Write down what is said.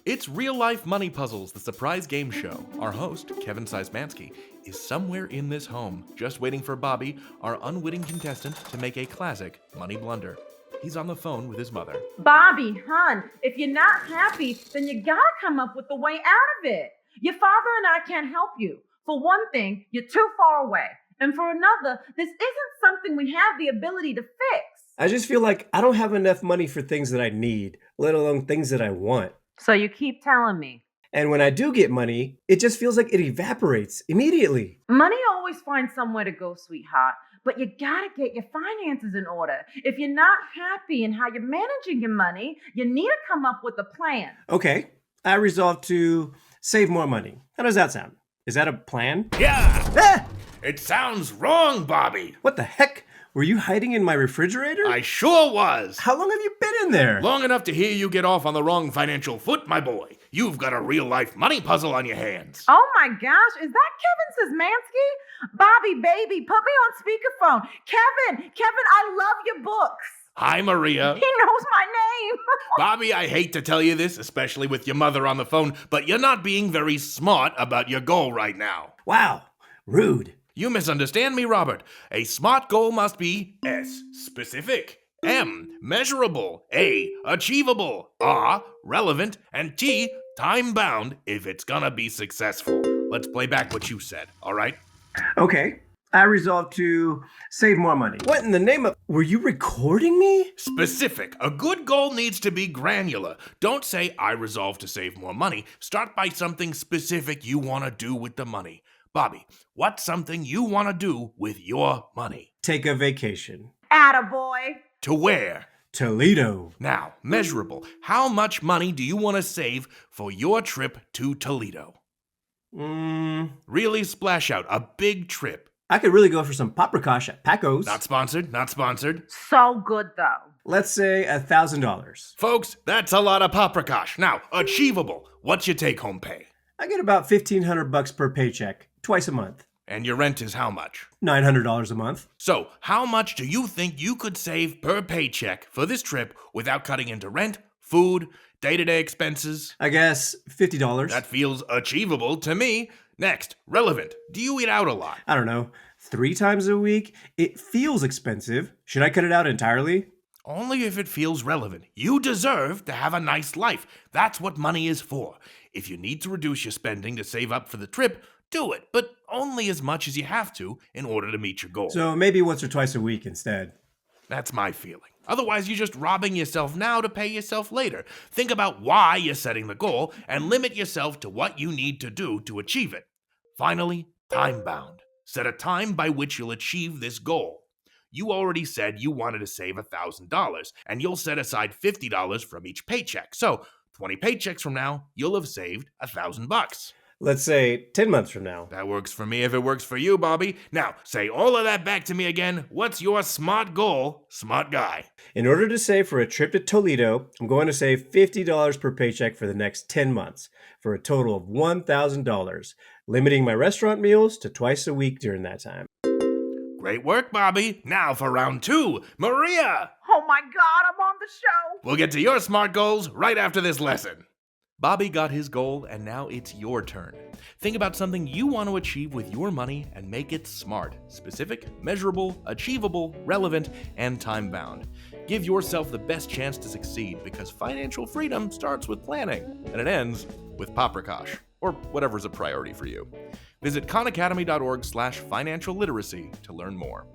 It's Real Life Money Puzzles, the surprise game show. Our host, Kevin Szyzmanski, is somewhere in this home, just waiting for Bobby, our unwitting contestant, to make a classic money blunder. He's on the phone with his mother. Bobby, hon, if you're not happy, then you gotta come up with a way out of it. Your father and I can't help you. For one thing, you're too far away. And for another, this isn't something we have the ability to fix. I just feel like I don't have enough money for things that I need, let alone things that I want. So you keep telling me. And when I do get money, it just feels like it evaporates immediately. Money always finds somewhere to go, sweetheart. But you gotta get your finances in order. If you're not happy in how you're managing your money, you need to come up with a plan. Okay, I resolved to save more money. How does that sound? Is that a plan? Yeah! Ah! It sounds wrong, Bobby! What the heck? Were you hiding in my refrigerator? I sure was! How long have you been in there? Long enough to hear you get off on the wrong financial foot, my boy. You've got a real-life money puzzle on your hands. Oh my gosh, is that Kevin Szyzmanski? Bobby, baby, put me on speakerphone. Kevin, I love your books. Hi, Maria. He knows my name. Bobby, I hate to tell you this, especially with your mother on the phone, but you're not being very smart about your goal right now. Wow, rude. You misunderstand me, Robert. A SMART goal must be S, specific, M, measurable, A, achievable, R, relevant, and T, time-bound if it's gonna be successful. Let's play back what you said, all right? Okay, I resolved to save more money. What in the name of... Were you recording me? Specific. A good goal needs to be granular. Don't say, I resolve to save more money. Start by something specific you want to do with the money. Bobby, what's something you want to do with your money? Take a vacation. Attaboy. To where? Toledo. Now, measurable. How much money do you want to save for your trip to Toledo? Really splash out. A big trip. I could really go for some paprikash at Paco's. Not sponsored, not sponsored. So good, though. Let's say $1,000. Folks, that's a lot of paprikash. Now, achievable. What's your take-home pay? I get about $1,500 per paycheck, twice a month. And your rent is how much? $900 a month. So, how much do you think you could save per paycheck for this trip without cutting into rent, food, day-to-day expenses? I guess $50. That feels achievable to me. Next, relevant. Do you eat out a lot? I don't know, 3 times a week? It feels expensive. Should I cut it out entirely? Only if it feels relevant. You deserve to have a nice life. That's what money is for. If you need to reduce your spending to save up for the trip, do it, but only as much as you have to in order to meet your goal. So maybe once or twice a week instead. That's my feeling. Otherwise, you're just robbing yourself now to pay yourself later. Think about why you're setting the goal and limit yourself to what you need to do to achieve it. Finally, time-bound. Set a time by which you'll achieve this goal. You already said you wanted to save $1,000, and you'll set aside $50 from each paycheck. So, 20 paychecks from now, you'll have saved $1,000. Let's say 10 months from now. That works for me if it works for you, Bobby. Now, say all of that back to me again. What's your SMART goal, smart guy? In order to save for a trip to Toledo, I'm going to save $50 per paycheck for the next 10 months, for a total of $1,000, limiting my restaurant meals to twice a week during that time. Great work, Bobby. Now for round 2. Maria! Oh my God, I'm on the show. We'll get to your SMART goals right after this lesson. Bobby got his goal, and now it's your turn. Think about something you want to achieve with your money and make it SMART, specific, measurable, achievable, relevant, and time-bound. Give yourself the best chance to succeed because financial freedom starts with planning, and it ends with paprikash, or whatever's a priority for you. Visit khanacademy.org/financial literacy to learn more.